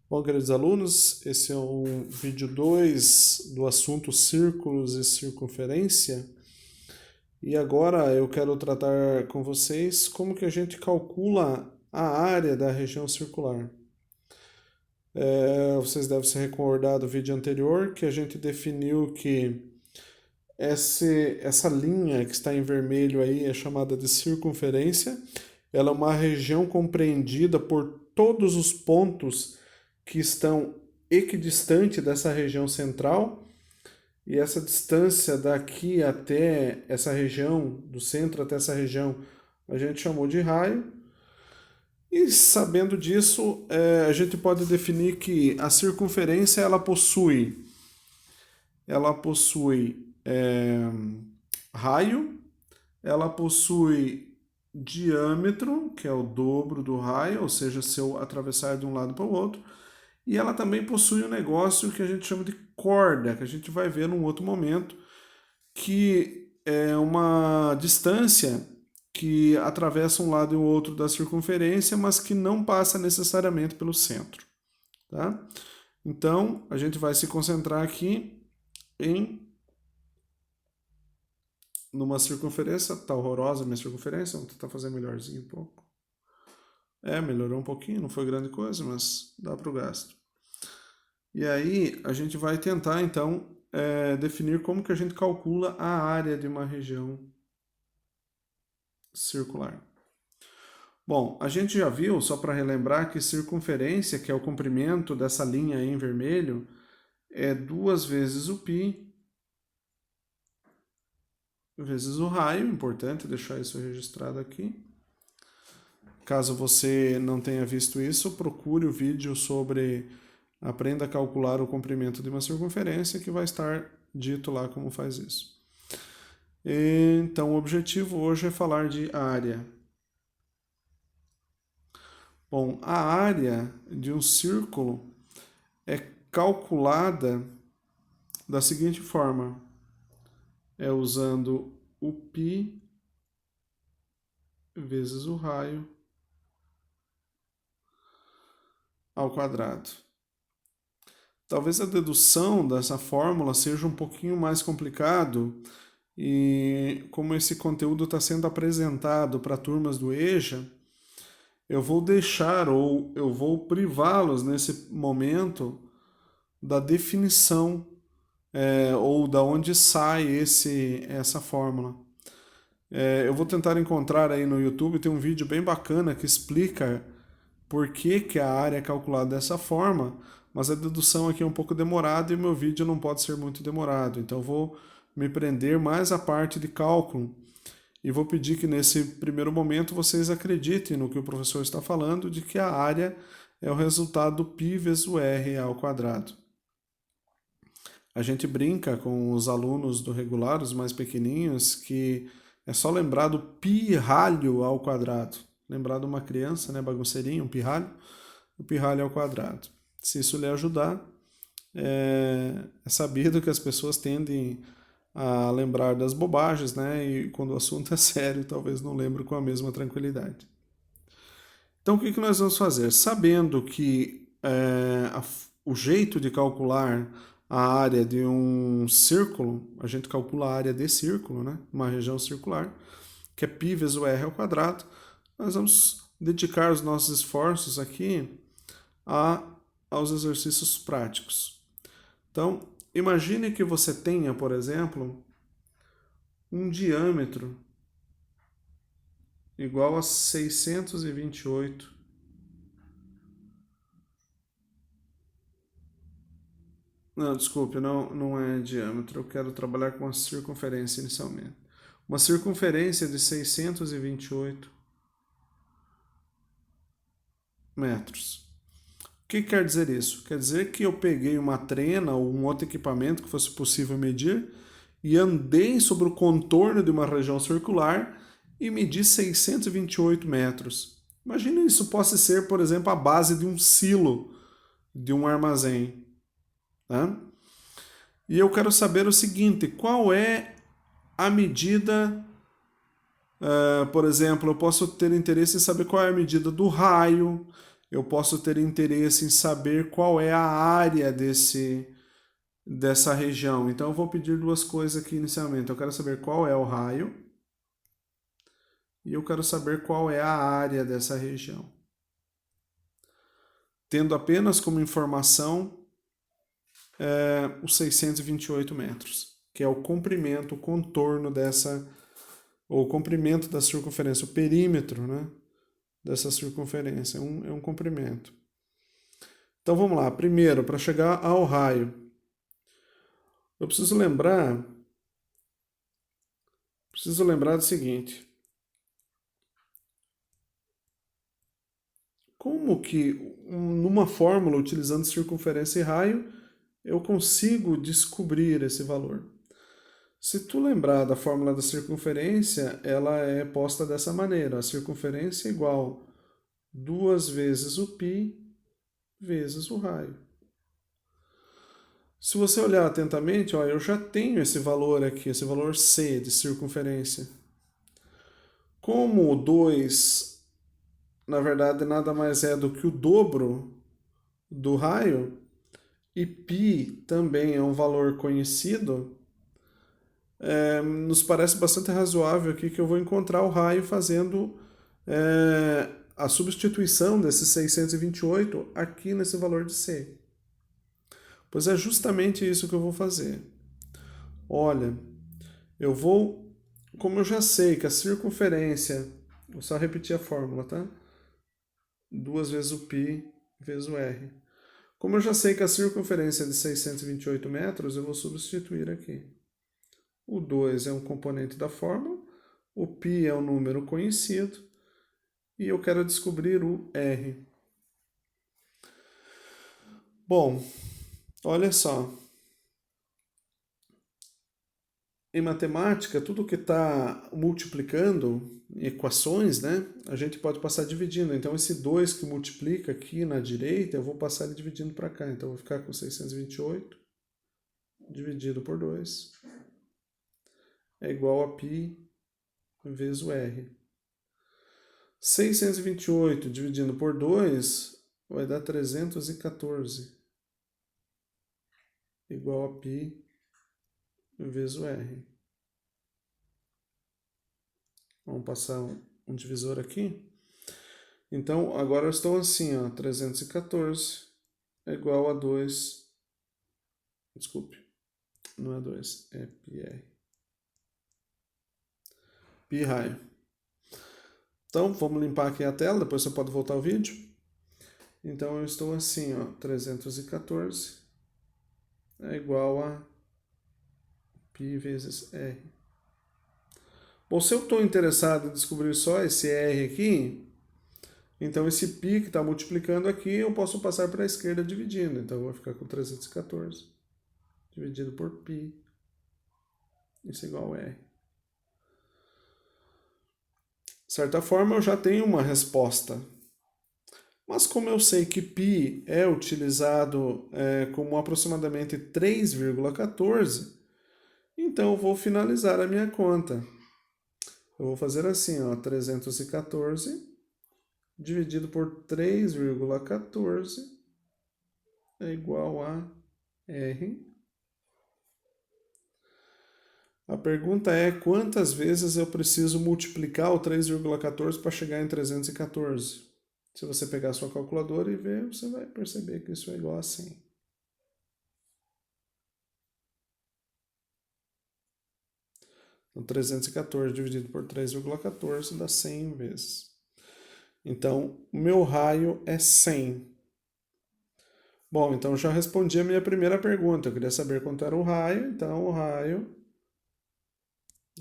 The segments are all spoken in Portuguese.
Bom, queridos alunos, esse é o vídeo 2 do assunto círculos e circunferência. E agora eu quero tratar com vocês como que a gente calcula a área da região circular. Vocês devem se recordar do vídeo anterior que a gente definiu que essa linha que está em vermelho aí é chamada de circunferência. Ela é uma região compreendida por todos os pontos que estão equidistante dessa região central, e essa distância daqui até essa região, do centro até essa região, a gente chamou de raio. E sabendo disso, a gente pode definir que a circunferência ela possui raio, ela possui diâmetro, que é o dobro do raio, ou seja, se eu atravessar de um lado para o outro, e ela também possui um negócio que a gente chama de corda, que a gente vai ver num outro momento, que é uma distância que atravessa um lado e o outro da circunferência, mas que não passa necessariamente pelo centro. Tá? Então, a gente vai se concentrar aqui numa circunferência. Tá horrorosa a minha circunferência, vamos tentar fazer melhorzinho um pouco. Melhorou um pouquinho, não foi grande coisa, mas dá para o gasto. E aí a gente vai tentar então definir como que a gente calcula a área de uma região circular. Bom, a gente já viu, só para relembrar, que circunferência, que é o comprimento dessa linha aí em vermelho, é 2 vezes o π vezes o raio. Importante deixar isso registrado aqui. Caso você não tenha visto isso, procure o vídeo sobre aprenda a calcular o comprimento de uma circunferência, que vai estar dito lá como faz isso. Então, o objetivo hoje é falar de área. Bom, a área de um círculo é calculada da seguinte forma: usando o π vezes o raio ao quadrado. Talvez a dedução dessa fórmula seja um pouquinho mais complicado, e como esse conteúdo está sendo apresentado para turmas do EJA, eu vou deixar ou eu vou privá-los nesse momento da definição ou da onde sai essa fórmula. Eu vou tentar encontrar aí no YouTube, tem um vídeo bem bacana que explica por que a área é calculada dessa forma, mas a dedução aqui é um pouco demorada e o meu vídeo não pode ser muito demorado. Então eu vou me prender mais à parte de cálculo e vou pedir que nesse primeiro momento vocês acreditem no que o professor está falando, de que a área é o resultado do π vezes o r ao quadrado. A gente brinca com os alunos do regular, os mais pequeninhos, que é só lembrar do pirralho ao quadrado. Lembrar de uma criança, né, bagunceirinha, um pirralho, o pirralho ao quadrado. Se isso lhe ajudar, é sabido que as pessoas tendem a lembrar das bobagens, né, e quando o assunto é sério, talvez não lembre com a mesma tranquilidade. Então, o que nós vamos fazer? Sabendo que o jeito de calcular a área de um círculo, a gente calcula a área de círculo, né? Uma região circular, que é π vezes o r ao quadrado. Nós vamos dedicar os nossos esforços aqui aos exercícios práticos. Então, imagine que você tenha, por exemplo, um diâmetro igual a 628 Não, desculpe, não é diâmetro. Eu quero trabalhar com a circunferência inicialmente. Uma circunferência de 628 metros. O que quer dizer isso? Quer dizer que eu peguei uma trena ou um outro equipamento que fosse possível medir e andei sobre o contorno de uma região circular e medi 628 metros. Imagine isso possa ser, por exemplo, a base de um silo, de um armazém. Tá? E eu quero saber o seguinte: qual é a medida? Por exemplo, eu posso ter interesse em saber qual é a medida do raio, eu posso ter interesse em saber qual é a área dessa região. Então eu vou pedir duas coisas aqui inicialmente. Eu quero saber qual é o raio e eu quero saber qual é a área dessa região. Tendo apenas como informação os 628 metros, que é o comprimento, o contorno o comprimento da circunferência, o perímetro, né, dessa circunferência, é um comprimento. Então vamos lá, primeiro, para chegar ao raio, eu preciso lembrar do seguinte: como que numa fórmula utilizando circunferência e raio eu consigo descobrir esse valor? Se tu lembrar da fórmula da circunferência, ela é posta dessa maneira: a circunferência é igual 2 vezes o π vezes o raio. Se você olhar atentamente, ó, eu já tenho esse valor aqui, esse valor C de circunferência. Como o 2, na verdade, nada mais é do que o dobro do raio, e π também é um valor conhecido, nos parece bastante razoável aqui que eu vou encontrar o raio fazendo a substituição desses 628 aqui nesse valor de C. Pois é justamente isso que eu vou fazer. Olha, como eu já sei que a circunferência, vou só repetir a fórmula, tá? 2 vezes o π vezes o r. Como eu já sei que a circunferência é de 628 metros, eu vou substituir aqui. O 2 é um componente da fórmula, o π é um número conhecido, e eu quero descobrir o r. Bom, olha só. Em matemática, tudo que está multiplicando equações, né, a gente pode passar dividindo. Então, esse 2 que multiplica aqui na direita, eu vou passar ele dividindo para cá. Então, eu vou ficar com 628 dividido por 2 é igual a π vezes o r. 628 dividindo por 2 vai dar 314 igual a π vezes o r. Vamos passar um divisor aqui. Então, agora eu estou assim, ó, 314 é igual a 2. Desculpe, não é 2, é πr. Pi raio. Então, vamos limpar aqui a tela, depois você pode voltar ao vídeo. Então, eu estou assim, ó, 314 é igual a π vezes r. Bom, se eu estou interessado em descobrir só esse r aqui, então esse π que está multiplicando aqui, eu posso passar para a esquerda dividindo. Então, eu vou ficar com 314 dividido por π, isso é igual a r. De certa forma, eu já tenho uma resposta. Mas como eu sei que π é utilizado como aproximadamente 3,14, então eu vou finalizar a minha conta. Eu vou fazer assim, ó, 314 dividido por 3,14 é igual a R. A pergunta é quantas vezes eu preciso multiplicar o 3,14 para chegar em 314? Se você pegar a sua calculadora e ver, você vai perceber que isso é igual a 100. Então, 314 dividido por 3,14 dá 100 vezes. Então, o meu raio é 100. Bom, então já respondi a minha primeira pergunta. Eu queria saber quanto era o raio. Então, o raio...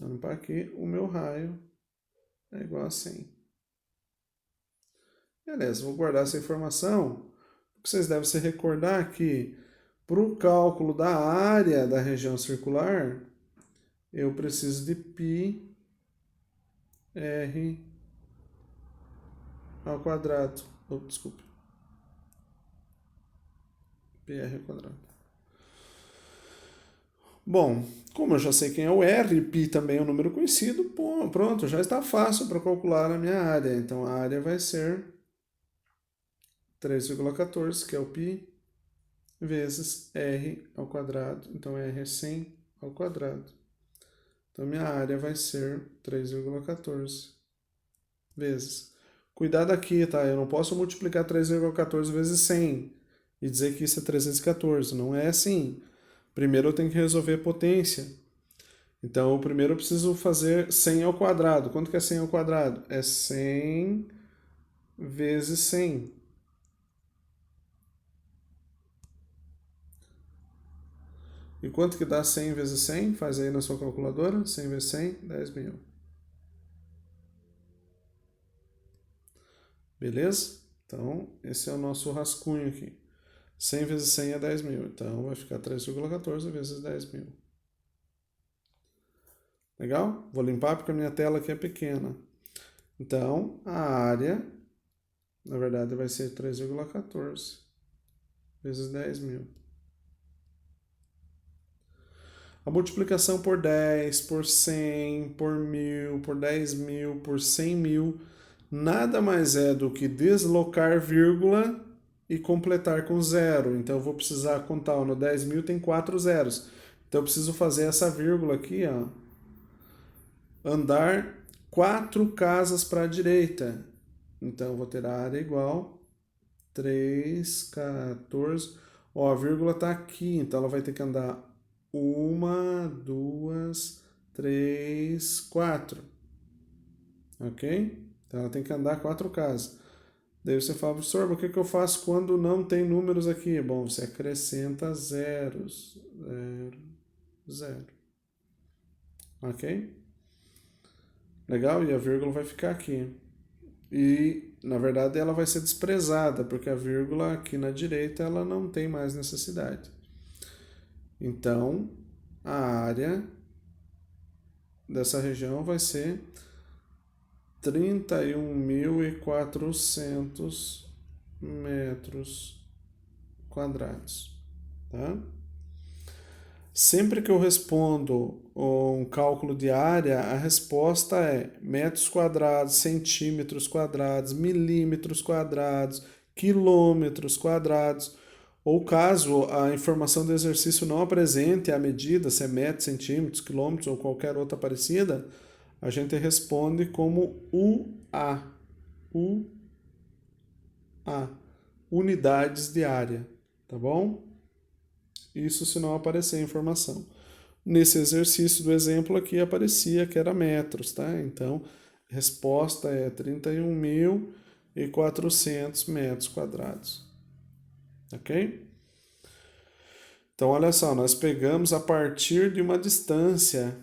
Vamos para aqui. O meu raio é igual a 100. Beleza, vou guardar essa informação. O que vocês devem se recordar que para o cálculo da área da região circular, eu preciso de πr ao quadrado. Oh, desculpe. πr ao quadrado. Bom, como eu já sei quem é o R, π também é um número conhecido, pronto, já está fácil para calcular a minha área. Então, a área vai ser 3,14, que é o π, vezes r ao quadrado. Então, r é 100 ao quadrado. Então, minha área vai ser 3,14 vezes. Cuidado aqui, tá? Eu não posso multiplicar 3,14 vezes 100 e dizer que isso é 314. Não é assim. Primeiro eu tenho que resolver potência. Então, primeiro eu preciso fazer 100 ao quadrado. Quanto que é 100 ao quadrado? É 100 vezes 100. E quanto que dá 100 vezes 100? Faz aí na sua calculadora. 100 vezes 100, 10.000. Beleza? Então, esse é o nosso rascunho aqui. 100 vezes 100 é 10.000. Então, vai ficar 3,14 vezes 10.000. Legal? Vou limpar porque a minha tela aqui é pequena. Então, a área, na verdade, vai ser 3,14 vezes 10.000. A multiplicação por 10, por 100, por 1.000, por 10.000, por 100.000, nada mais é do que deslocar vírgula e completar com zero. Então, eu vou precisar contar, ó, no 10.000 tem 4 zeros. Então, eu preciso fazer essa vírgula aqui, ó, andar 4 casas para a direita. Então, eu vou ter a área igual 3,14. Ó, a vírgula está aqui, então ela vai ter que andar 1, 2, 3, 4. Ok? Então, ela tem que andar 4 casas. Daí você fala, professor, mas o que eu faço quando não tem números aqui? Bom, você acrescenta zeros. 0, 0. Ok? Legal? E a vírgula vai ficar aqui. E, na verdade, ela vai ser desprezada, porque a vírgula aqui na direita ela não tem mais necessidade. Então, a área dessa região vai ser 31.400 metros quadrados. Tá? Sempre que eu respondo um cálculo de área, a resposta é metros quadrados, centímetros quadrados, milímetros quadrados, quilômetros quadrados. Ou caso a informação do exercício não apresente a medida, se é metros, centímetros, quilômetros ou qualquer outra parecida, a gente responde como UA. UA. Unidades de área. Tá bom? Isso se não aparecer a informação. Nesse exercício do exemplo aqui aparecia que era metros, tá? Então, resposta é 31.400 metros quadrados. Ok? Então, olha só, nós pegamos a partir de uma distância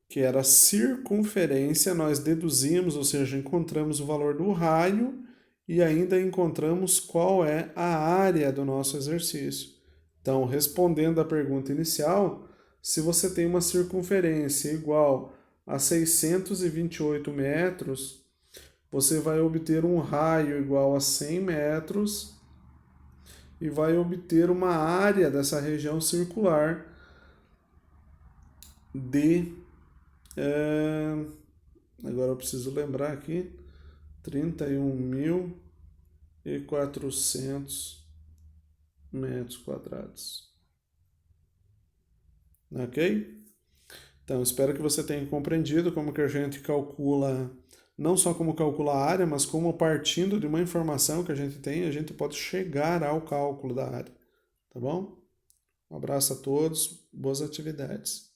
que era circunferência, nós deduzimos, ou seja, encontramos o valor do raio e ainda encontramos qual é a área do nosso exercício. Então, respondendo à pergunta inicial, se você tem uma circunferência igual a 628 metros, você vai obter um raio igual a 100 metros e vai obter uma área dessa região circular de... agora eu preciso lembrar aqui, 31.400 metros quadrados. Ok? Então, espero que você tenha compreendido como que a gente calcula, não só como calcula a área, mas como partindo de uma informação que a gente tem, a gente pode chegar ao cálculo da área. Tá bom? Um abraço a todos, boas atividades.